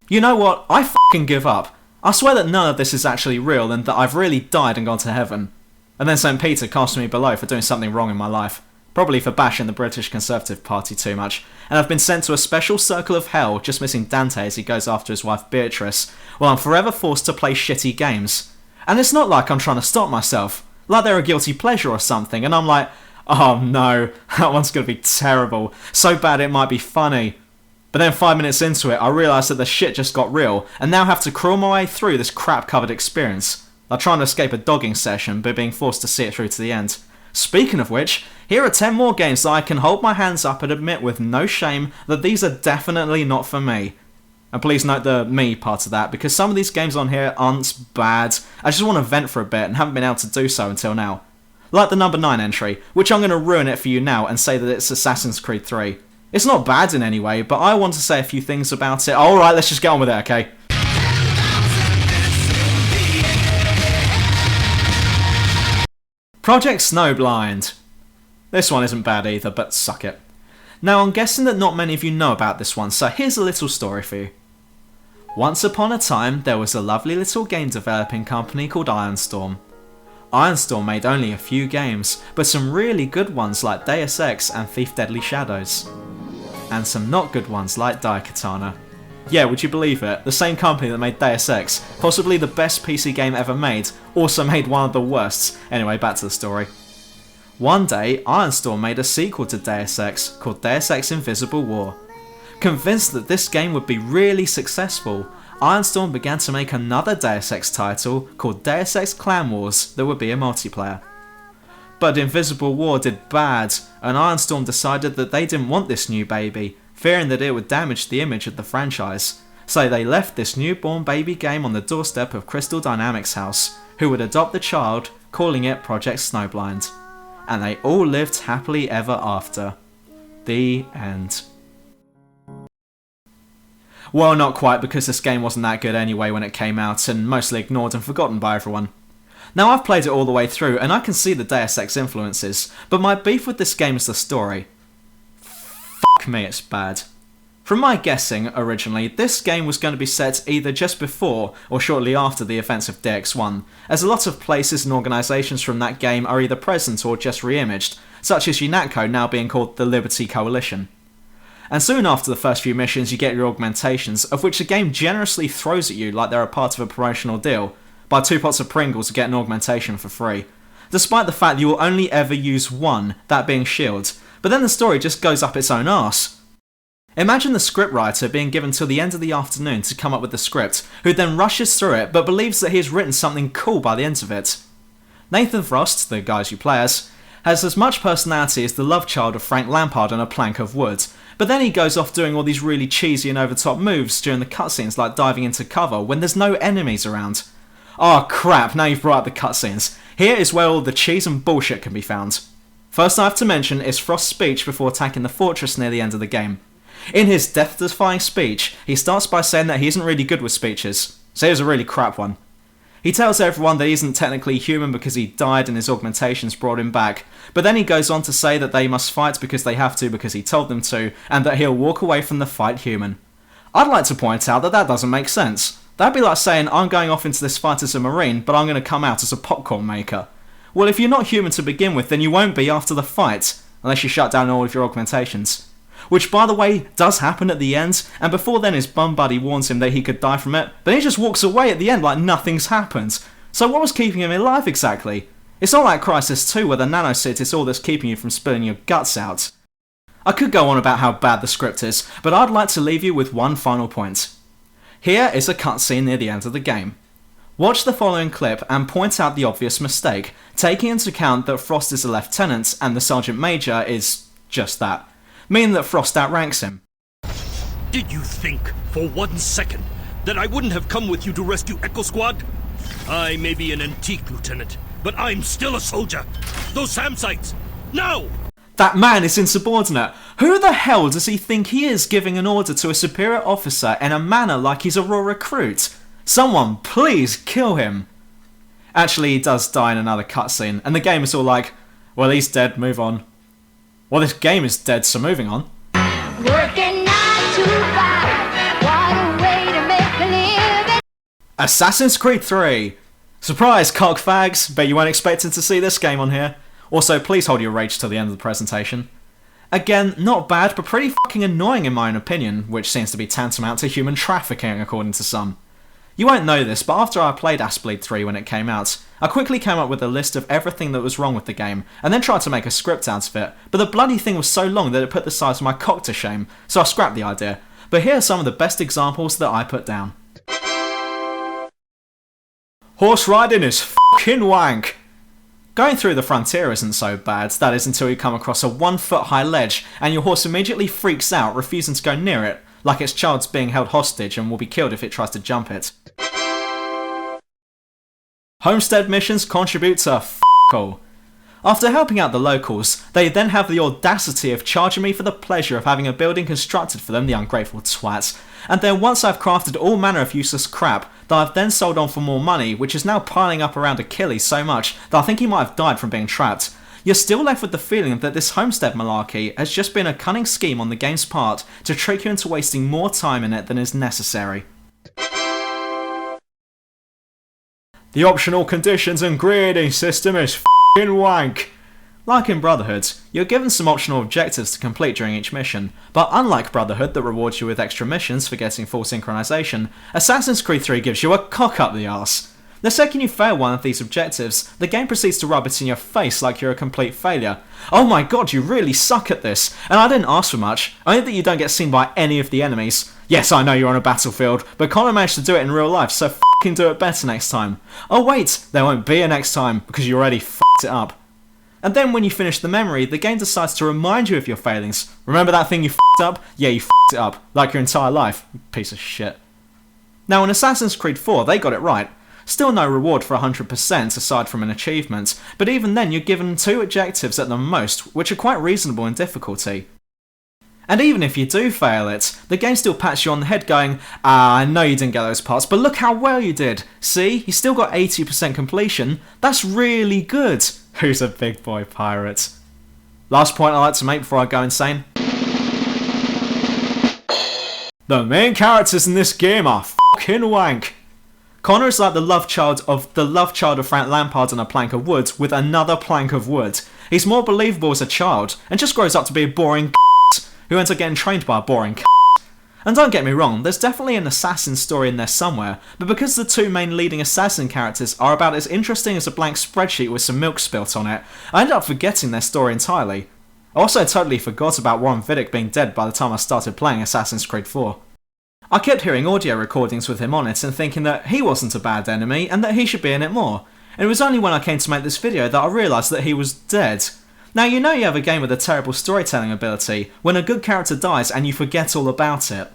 You know what? I fucking give up. I swear that none of this is actually real and that I've really died and gone to heaven. And then St. Peter cast me below for doing something wrong in my life. Probably for bashing the British Conservative Party too much. And I've been sent to a special circle of hell, just missing Dante as he goes after his wife Beatrice, while I'm forever forced to play shitty games. And it's not like I'm trying to stop myself. Like they're a guilty pleasure or something, and I'm like, oh no, that one's gonna be terrible. So bad it might be funny. But then 5 minutes into it, I realise that the shit just got real, and now have to crawl my way through this crap-covered experience. Like trying to escape a dogging session, but being forced to see it through to the end. Speaking of which, here are 10 more games that I can hold my hands up and admit with no shame that these are definitely not for me. And please note the me part of that, because some of these games on here aren't bad. I just want to vent for a bit and haven't been able to do so until now. Like the number 9 entry, which I'm going to ruin it for you now and say that it's Assassin's Creed 3. It's not bad in any way, but I want to say a few things about it. Alright, let's just get on with it, okay? Project Snowblind. This one isn't bad either, but suck it. Now I'm guessing that not many of you know about this one, so here's a little story for you. Once upon a time, there was a lovely little game developing company called Ironstorm. Ironstorm made only a few games, but some really good ones like Deus Ex and Thief Deadly Shadows. And some not good ones like Daikatana. Yeah, would you believe it? The same company that made Deus Ex, possibly the best PC game ever made, also made one of the worst. Anyway, back to the story. One day, Ironstorm made a sequel to Deus Ex called Deus Ex Invisible War. Convinced that this game would be really successful, Ironstorm began to make another Deus Ex title called Deus Ex Clan Wars that would be a multiplayer. But Invisible War did bad, and Ironstorm decided that they didn't want this new baby, fearing that it would damage the image of the franchise. So they left this newborn baby game on the doorstep of Crystal Dynamics' house, who would adopt the child, calling it Project Snowblind. And they all lived happily ever after. The end. Well, not quite, because this game wasn't that good anyway when it came out, and mostly ignored and forgotten by everyone. Now I've played it all the way through, and I can see the Deus Ex influences, but my beef with this game is the story. Fuck me, it's bad. From my guessing, originally, this game was going to be set either just before or shortly after the events of DX1, as a lot of places and organisations from that game are either present or just re-imaged, such as UNATCO now being called the Liberty Coalition. And soon after the first few missions you get your augmentations, of which the game generously throws at you like they're a part of a promotional deal. Buy 2 pots of Pringles to get an augmentation for free. Despite the fact you will only ever use one, that being Shield, but then the story just goes up its own arse. Imagine the scriptwriter being given till the end of the afternoon to come up with the script, who then rushes through it but believes that he has written something cool by the end of it. Nathan Frost, the guys you play as, has as much personality as the love child of Frank Lampard on a plank of wood, but then he goes off doing all these really cheesy and over-the-top moves during the cutscenes like diving into cover when there's no enemies around. Oh crap, now you've brought up the cutscenes. Here is where all the cheese and bullshit can be found. First I have to mention is Frost's speech before attacking the fortress near the end of the game. In his death-defying speech, he starts by saying that he isn't really good with speeches, so here's a really crap one. He tells everyone that he isn't technically human because he died and his augmentations brought him back, but then he goes on to say that they must fight because they have to because he told them to, and that he'll walk away from the fight human. I'd like to point out that that doesn't make sense. That'd be like saying, I'm going off into this fight as a marine, but I'm going to come out as a popcorn maker. Well, if you're not human to begin with, then you won't be after the fight, unless you shut down all of your augmentations. Which, by the way, does happen at the end, and before then his bum buddy warns him that he could die from it, but he just walks away at the end like nothing's happened. So what was keeping him alive exactly? It's not like Crysis 2 where the nanosuit is all that's keeping you from spilling your guts out. I could go on about how bad the script is, but I'd like to leave you with one final point. Here is a cutscene near the end of the game. Watch the following clip and point out the obvious mistake, taking into account that Frost is a lieutenant and the Sergeant Major is just that, meaning that Frost outranks him. Did you think, for 1 second, that I wouldn't have come with you to rescue Echo Squad? I may be an antique, Lieutenant, but I'm still a soldier. Those SAM sites, now! That man is insubordinate. Who the hell does he think he is giving an order to a superior officer in a manner like he's a raw recruit? Someone please kill him. Actually, he does die in another cutscene, and the game is all like, well, he's dead, move on. Well, this game is dead, so moving on. Working 9 to 5, what a way to make Assassin's Creed 3! Surprise, cockfags! Bet you weren't expecting to see this game on here. Also, please hold your rage till the end of the presentation. Again, not bad, but pretty fucking annoying in my own opinion, which seems to be tantamount to human trafficking according to some. You won't know this, but after I played Assassin's 3 when it came out, I quickly came up with a list of everything that was wrong with the game, and then tried to make a script out of it, but the bloody thing was so long that it put the size of my cock to shame, so I scrapped the idea. But here are some of the best examples that I put down. Horse riding is fucking wank! Going through the frontier isn't so bad, that is until you come across a 1 foot high ledge and your horse immediately freaks out, refusing to go near it, like its child's being held hostage and will be killed if it tries to jump it. Homestead missions contribute to all. After helping out the locals, they then have the audacity of charging me for the pleasure of having a building constructed for them, the ungrateful twats, and then once I've crafted all manner of useless crap that I've then sold on for more money, which is now piling up around Achilles so much that I think he might have died from being trapped, you're still left with the feeling that this homestead malarkey has just been a cunning scheme on the game's part to trick you into wasting more time in it than is necessary. The optional conditions and grading system is f***ing wank. Like in Brotherhood, you're given some optional objectives to complete during each mission, but unlike Brotherhood that rewards you with extra missions for getting full synchronization, Assassin's Creed 3 gives you a cock up the arse. The second you fail one of these objectives, the game proceeds to rub it in your face like you're a complete failure. Oh my god, you really suck at this, and I didn't ask for much, only that you don't get seen by any of the enemies. Yes, I know you're on a battlefield, but Connor managed to do it in real life, so f***ing do it better next time. Oh wait, there won't be a next time, because you already f***ed it up. And then when you finish the memory, the game decides to remind you of your failings. Remember that thing you f***ed up? Yeah, you f***ed it up, like your entire life, you piece of shit. Now in Assassin's Creed 4, they got it right. Still no reward for 100% aside from an achievement, but even then you're given 2 objectives at the most, which are quite reasonable in difficulty. And even if you do fail it, the game still pats you on the head going, I know you didn't get those parts, but look how well you did. See, you still got 80% completion. That's really good. Who's a big boy pirate? Last point I'd like to make before I go insane. The main characters in this game are fucking wank. Connor is like the love child of Frank Lampard on a plank of wood with another plank of wood. He's more believable as a child, and just grows up to be a boring who ends up getting trained by a boring And don't get me wrong, there's definitely an assassin story in there somewhere, but because the 2 main leading assassin characters are about as interesting as a blank spreadsheet with some milk spilt on it, I ended up forgetting their story entirely. I also totally forgot about Warren Vidic being dead by the time I started playing Assassin's Creed 4. I kept hearing audio recordings with him on it and thinking that he wasn't a bad enemy and that he should be in it more, and it was only when I came to make this video that I realised that he was dead. Now you know you have a game with a terrible storytelling ability when a good character dies and you forget all about it.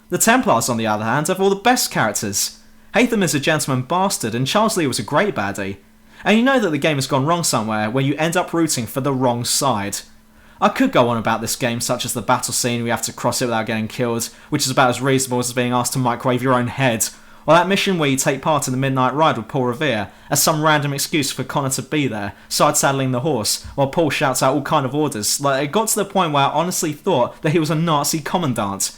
The Templars on the other hand have all the best characters. Hatham is a gentleman bastard and Charles Lee was a great baddie. And you know that the game has gone wrong somewhere where you end up rooting for the wrong side. I could go on about this game, such as the battle scene where you have to cross it without getting killed, which is about as reasonable as being asked to microwave your own head, or that mission where you take part in the Midnight Ride with Paul Revere as some random excuse for Connor to be there, side-saddling the horse, while Paul shouts out all kind of orders. Like, it got to the point where I honestly thought that he was a Nazi commandant.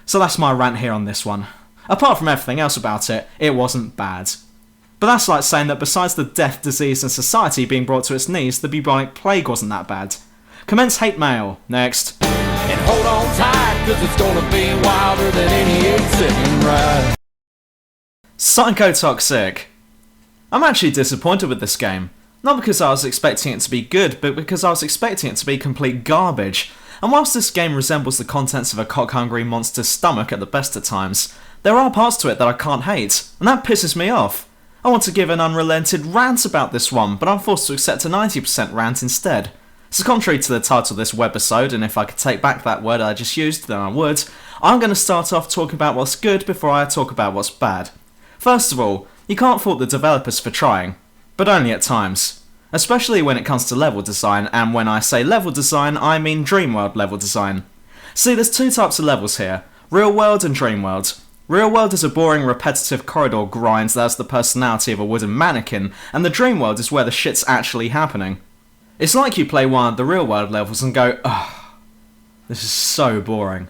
So that's my rant here on this one. Apart from everything else about it, it wasn't bad. But that's like saying that besides the death, disease and society being brought to its knees, the bubonic plague wasn't that bad. Commence hate mail. Next. And hold on tight, cause it's gonna be wilder than any insect ride. Psychotoxic. I'm actually disappointed with this game. Not because I was expecting it to be good, but because I was expecting it to be complete garbage. And whilst this game resembles the contents of a cock-hungry monster's stomach at the best of times, there are parts to it that I can't hate, and that pisses me off. I want to give an unrelented rant about this one, but I'm forced to accept a 90% rant instead. So contrary to the title of this webisode, and if I could take back that word I just used, then I would, I'm going to start off talking about what's good before I talk about what's bad. First of all, you can't fault the developers for trying, but only at times. Especially when it comes to level design, and when I say level design, I mean Dreamworld level design. See, there's 2 types of levels here, Real World and Dreamworld. Real World is a boring, repetitive corridor grind that has the personality of a wooden mannequin, and the Dreamworld is where the shit's actually happening. It's like you play one of the Real World levels and go, ugh, this is so boring.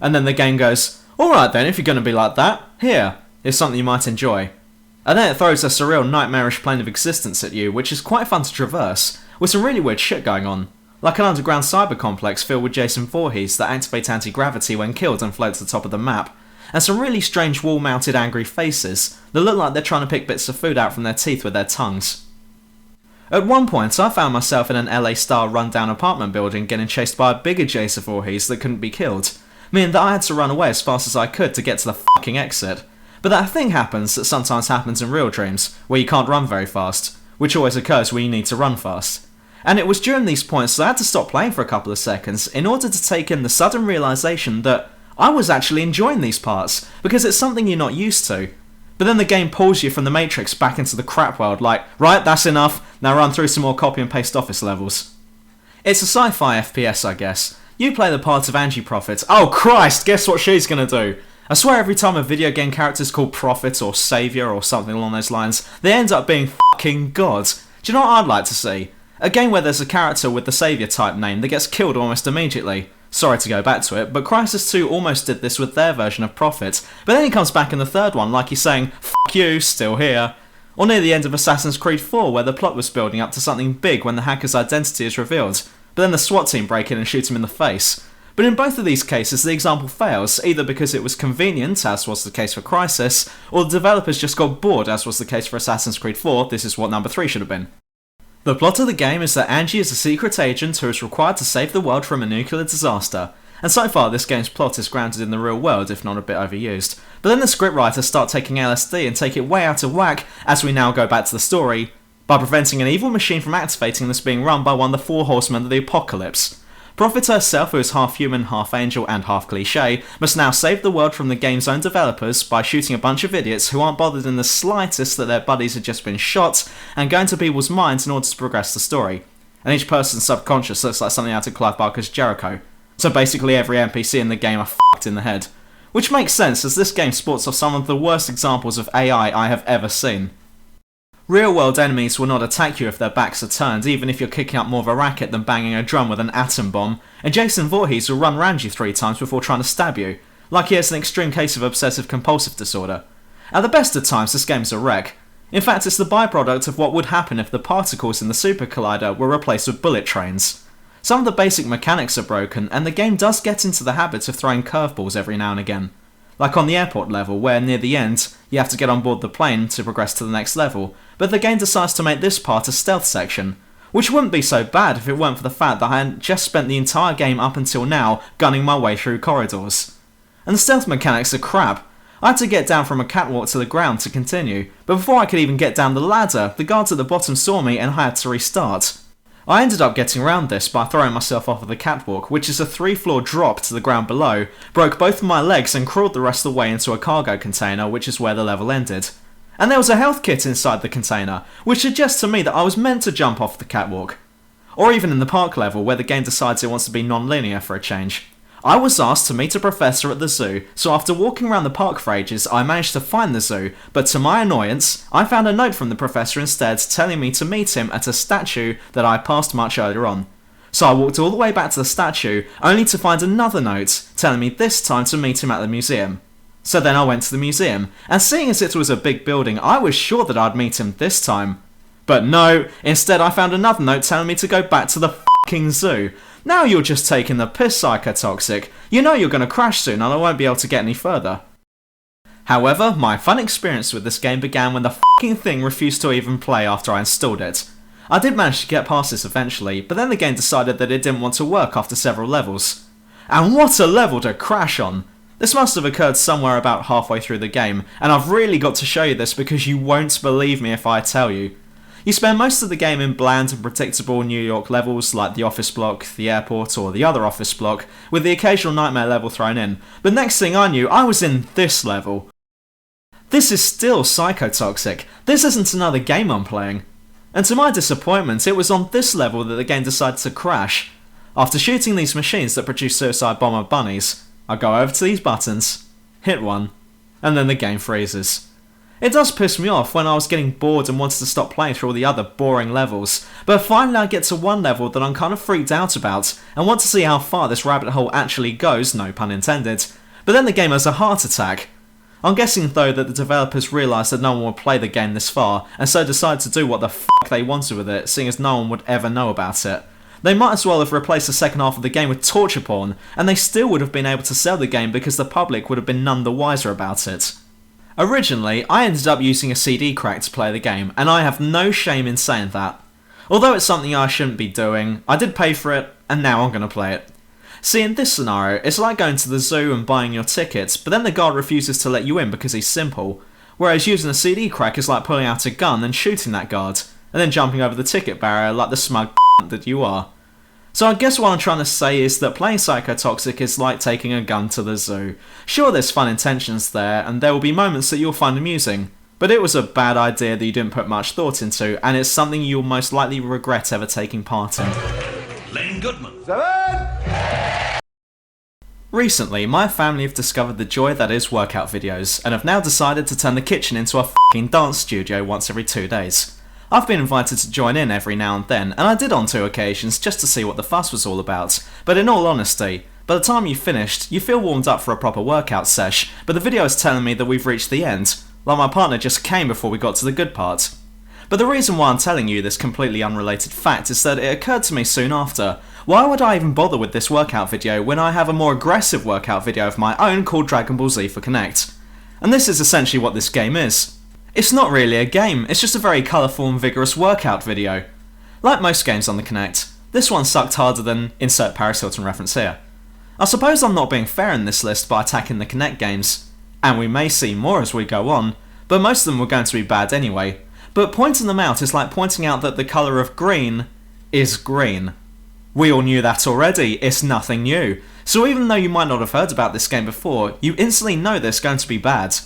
And then the game goes, alright then, if you're going to be like that, here is something you might enjoy. And then it throws a surreal, nightmarish plane of existence at you, which is quite fun to traverse, with some really weird shit going on. Like an underground cyber complex filled with Jason Voorhees that activate anti-gravity when killed and float to the top of the map, and some really strange wall-mounted angry faces that look like they're trying to pick bits of food out from their teeth with their tongues. At one point, I found myself in an LA-style run-down apartment building getting chased by a bigger Jason Voorhees that couldn't be killed, meaning that I had to run away as fast as I could to get to the fucking exit. But that thing happens that sometimes happens in real dreams, where you can't run very fast, which always occurs when you need to run fast. And it was during these points that I had to stop playing for a couple of seconds in order to take in the sudden realisation that I was actually enjoying these parts, because it's something you're not used to. But then the game pulls you from the Matrix back into the crap world, like, right, that's enough, now run through some more copy and paste office levels. It's a sci-fi FPS, I guess. You play the part of Angie Prophet. Oh Christ, guess what she's gonna do? I swear every time a video game character is called Prophet or Saviour or something along those lines, they end up being fucking God. Do you know what I'd like to see? A game where there's a character with the Saviour type name that gets killed almost immediately. Sorry to go back to it, but Crysis 2 almost did this with their version of Prophet, but then he comes back in the third one like he's saying, "Fuck you, still here." Or near the end of Assassin's Creed 4 where the plot was building up to something big when the hacker's identity is revealed, but then the SWAT team break in and shoot him in the face. But in both of these cases the example fails, either because it was convenient, as was the case for Crysis, or the developers just got bored, as was the case for Assassin's Creed 4, this is what number 3 should have been. The plot of the game is that Angie is a secret agent who is required to save the world from a nuclear disaster, and so far this game's plot is grounded in the real world, if not a bit overused. But then the scriptwriters start taking LSD and take it way out of whack, as we now go back to the story, by preventing an evil machine from activating that's being run by one of the 4 horsemen of the apocalypse. Prophet herself, who is half human, half angel, and half cliché, must now save the world from the game's own developers by shooting a bunch of idiots who aren't bothered in the slightest that their buddies had just been shot, and go into people's minds in order to progress the story. And each person's subconscious looks like something out of Clive Barker's Jericho. So basically every NPC in the game are fucked in the head. Which makes sense, as this game sports off some of the worst examples of AI I have ever seen. Real-world enemies will not attack you if their backs are turned, even if you're kicking up more of a racket than banging a drum with an atom bomb, and Jason Voorhees will run round you 3 times before trying to stab you, like he has an extreme case of obsessive-compulsive disorder. At the best of times, this game's a wreck. In fact, it's the byproduct of what would happen if the particles in the Super Collider were replaced with bullet trains. Some of the basic mechanics are broken, and the game does get into the habit of throwing curveballs every now and again. Like on the airport level, where near the end, you have to get on board the plane to progress to the next level, but the game decides to make this part a stealth section, which wouldn't be so bad if it weren't for the fact that I had just spent the entire game up until now gunning my way through corridors. And the stealth mechanics are crap. I had to get down from a catwalk to the ground to continue, but before I could even get down the ladder, the guards at the bottom saw me and I had to restart. I ended up getting around this by throwing myself off of the catwalk, which is a 3-floor drop to the ground below, broke both of my legs and crawled the rest of the way into a cargo container, which is where the level ended. And there was a health kit inside the container, which suggests to me that I was meant to jump off the catwalk. Or even in the park level, where the game decides it wants to be non-linear for a change. I was asked to meet a professor at the zoo, so after walking around the park for ages, I managed to find the zoo, but to my annoyance, I found a note from the professor instead telling me to meet him at a statue that I passed much earlier on. So I walked all the way back to the statue, only to find another note telling me this time to meet him at the museum. So then I went to the museum, and seeing as it was a big building, I was sure that I'd meet him this time. But no, instead I found another note telling me to go back to the fucking zoo. Now you're just taking the piss, Psychotoxic. You know you're going to crash soon and I won't be able to get any further. However, my fun experience with this game began when the fucking thing refused to even play after I installed it. I did manage to get past this eventually, but then the game decided that it didn't want to work after several levels. And what a level to crash on! This must have occurred somewhere about halfway through the game, and I've really got to show you this because you won't believe me if I tell you. You spend most of the game in bland and predictable New York levels like the office block, the airport, or the other office block, with the occasional nightmare level thrown in, but next thing I knew, I was in this level. This is still Psychotoxic. This isn't another game I'm playing. And to my disappointment, it was on this level that the game decided to crash. After shooting these machines that produce suicide bomber bunnies, I go over to these buttons, hit one, and then the game freezes. It does piss me off when I was getting bored and wanted to stop playing through all the other boring levels, but finally I get to one level that I'm kind of freaked out about and want to see how far this rabbit hole actually goes, no pun intended, but then the game has a heart attack. I'm guessing though that the developers realised that no one would play the game this far, and so decided to do what the fuck they wanted with it, seeing as no one would ever know about it. They might as well have replaced the second half of the game with torture porn, and they still would have been able to sell the game because the public would have been none the wiser about it. Originally, I ended up using a CD crack to play the game, and I have no shame in saying that. Although it's something I shouldn't be doing, I did pay for it, and now I'm going to play it. See, in this scenario, it's like going to the zoo and buying your tickets, but then the guard refuses to let you in because he's simple, whereas using a CD crack is like pulling out a gun and shooting that guard, and then jumping over the ticket barrier like the smug that you are. So I guess what I'm trying to say is that playing Psychotoxic is like taking a gun to the zoo. Sure, there's fun intentions there, and there will be moments that you'll find amusing, but it was a bad idea that you didn't put much thought into, and it's something you'll most likely regret ever taking part in. Lane Goodman. Recently, my family have discovered the joy that is workout videos, and have now decided to turn the kitchen into a f***ing dance studio once every 2 days. I've been invited to join in every now and then, and I did on 2 occasions just to see what the fuss was all about, but in all honesty, by the time you've finished, you feel warmed up for a proper workout sesh, but the video is telling me that we've reached the end, like my partner just came before we got to the good part. But the reason why I'm telling you this completely unrelated fact is that it occurred to me soon after, why would I even bother with this workout video when I have a more aggressive workout video of my own called Dragon Ball Z for Kinect? And this is essentially what this game is. It's not really a game, it's just a very colourful and vigorous workout video. Like most games on the Kinect, this one sucked harder than insert Paris Hilton reference here. I suppose I'm not being fair in this list by attacking the Kinect games, and we may see more as we go on, but most of them were going to be bad anyway. But pointing them out is like pointing out that the colour of green is green. We all knew that already, it's nothing new. So even though you might not have heard about this game before, you instantly know that it's going to be bad.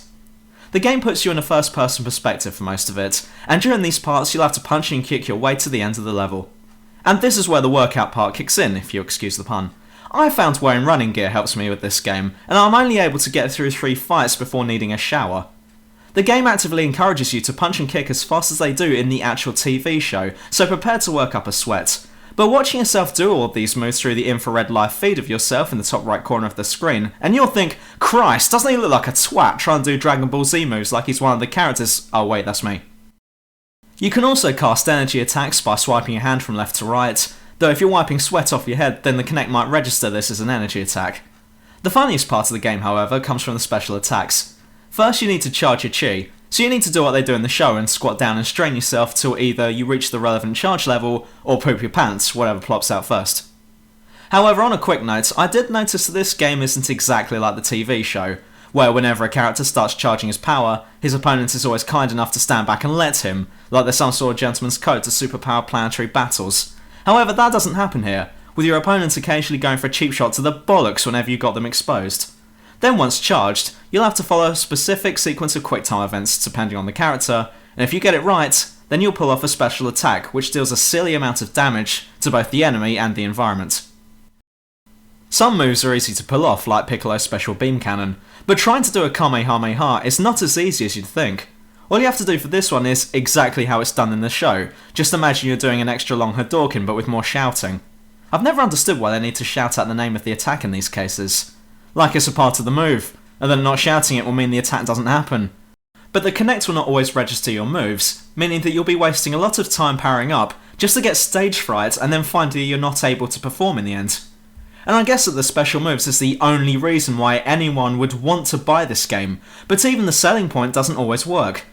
The game puts you in a first person perspective for most of it, and during these parts you'll have to punch and kick your way to the end of the level. And this is where the workout part kicks in, if you excuse the pun. I found wearing running gear helps me with this game, and I'm only able to get through 3 fights before needing a shower. The game actively encourages you to punch and kick as fast as they do in the actual TV show, so prepare to work up a sweat. But watching yourself do all of these moves through the infrared live feed of yourself in the top right corner of the screen, and you'll think, Christ, doesn't he look like a twat trying to do Dragon Ball Z moves like he's one of the characters? Oh wait, that's me. You can also cast energy attacks by swiping your hand from left to right, though if you're wiping sweat off your head, then the Kinect might register this as an energy attack. The funniest part of the game, however, comes from the special attacks. First you need to charge your chi, so you need to do what they do in the show and squat down and strain yourself till either you reach the relevant charge level or poop your pants, whatever plops out first. However, on a quick note, I did notice that this game isn't exactly like the TV show, where whenever a character starts charging his power, his opponent is always kind enough to stand back and let him, like there's some sort of gentleman's code to superpower planetary battles. However, that doesn't happen here, with your opponents occasionally going for a cheap shot to the bollocks whenever you got them exposed. Then once charged, you'll have to follow a specific sequence of quick time events depending on the character, and if you get it right, then you'll pull off a special attack which deals a silly amount of damage to both the enemy and the environment. Some moves are easy to pull off, like Piccolo's special beam cannon, but trying to do a Kamehameha is not as easy as you'd think. All you have to do for this one is exactly how it's done in the show, just imagine you're doing an extra long Hadouken but with more shouting. I've never understood why they need to shout out the name of the attack in these cases. Like it's a part of the move, and then not shouting it will mean the attack doesn't happen. But the Kinect will not always register your moves, meaning that you'll be wasting a lot of time powering up just to get stage fright and then find that you're not able to perform in the end. And I guess that the special moves is the only reason why anyone would want to buy this game, but even the selling point doesn't always work.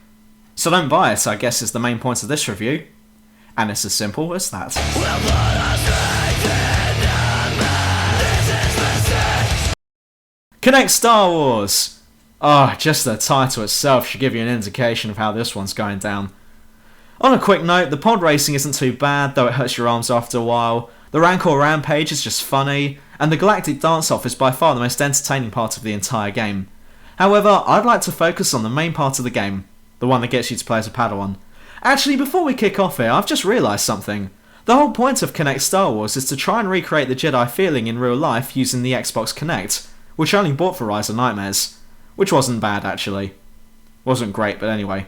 So don't buy it, I guess is the main point of this review. And it's as simple as that. Kinect Star Wars! Oh, just the title itself should give you an indication of how this one's going down. On a quick note, the pod racing isn't too bad, though it hurts your arms after a while. The Rancor Rampage is just funny, and the Galactic Dance-Off is by far the most entertaining part of the entire game. However, I'd like to focus on the main part of the game, the one that gets you to play as a Padawan. Actually, before we kick off here, I've just realised something. The whole point of Kinect Star Wars is to try and recreate the Jedi feeling in real life using the Xbox Kinect, which I only bought for Rise of Nightmares. Which wasn't bad, actually. Wasn't great, but anyway.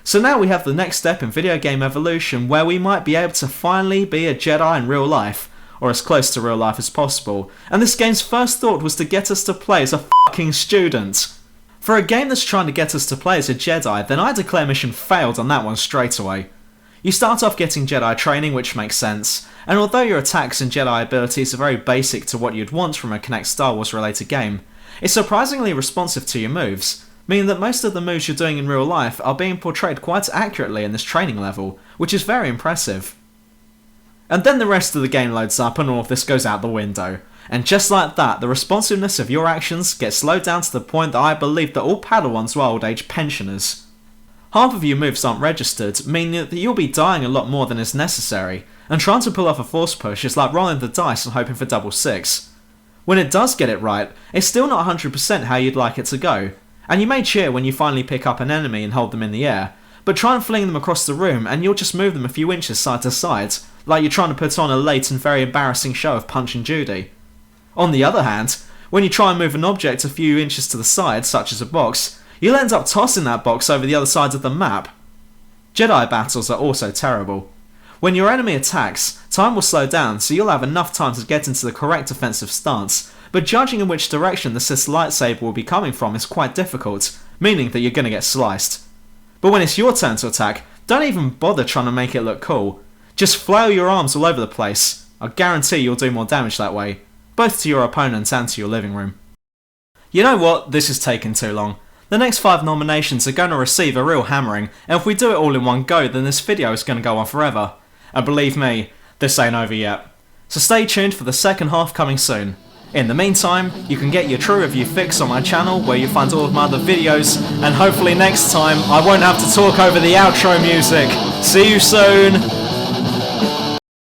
So now we have the next step in video game evolution, where we might be able to finally be a Jedi in real life, or as close to real life as possible, and this game's first thought was to get us to play as a fucking student. For a game that's trying to get us to play as a Jedi, then I declare mission failed on that one straight away. You start off getting Jedi training, which makes sense, and although your attacks and Jedi abilities are very basic to what you'd want from a Kinect Star Wars related game, it's surprisingly responsive to your moves, meaning that most of the moves you're doing in real life are being portrayed quite accurately in this training level, which is very impressive. And then the rest of the game loads up and all of this goes out the window. And just like that, the responsiveness of your actions gets slowed down to the point that I believe that all Padawans were old age pensioners. Half of your moves aren't registered, meaning that you'll be dying a lot more than is necessary, and trying to pull off a force push is like rolling the dice and hoping for double six. When it does get it right, it's still not 100% how you'd like it to go, and you may cheer when you finally pick up an enemy and hold them in the air, but try and fling them across the room and you'll just move them a few inches side to side, like you're trying to put on a late and very embarrassing show of Punch and Judy. On the other hand, when you try and move an object a few inches to the side, such as a box, you'll end up tossing that box over the other side of the map. Jedi battles are also terrible. When your enemy attacks, time will slow down so you'll have enough time to get into the correct defensive stance, but judging in which direction the Sith's lightsaber will be coming from is quite difficult, meaning that you're going to get sliced. But when it's your turn to attack, don't even bother trying to make it look cool. Just flail your arms all over the place. I guarantee you'll do more damage that way, both to your opponent and to your living room. You know what, this has taken too long. The next 5 nominations are going to receive a real hammering, and if we do it all in one go then this video is going to go on forever. And believe me, this ain't over yet. So stay tuned for the second half coming soon. In the meantime, you can get your true review fix on my channel where you find all of my other videos, and hopefully next time I won't have to talk over the outro music. See you soon!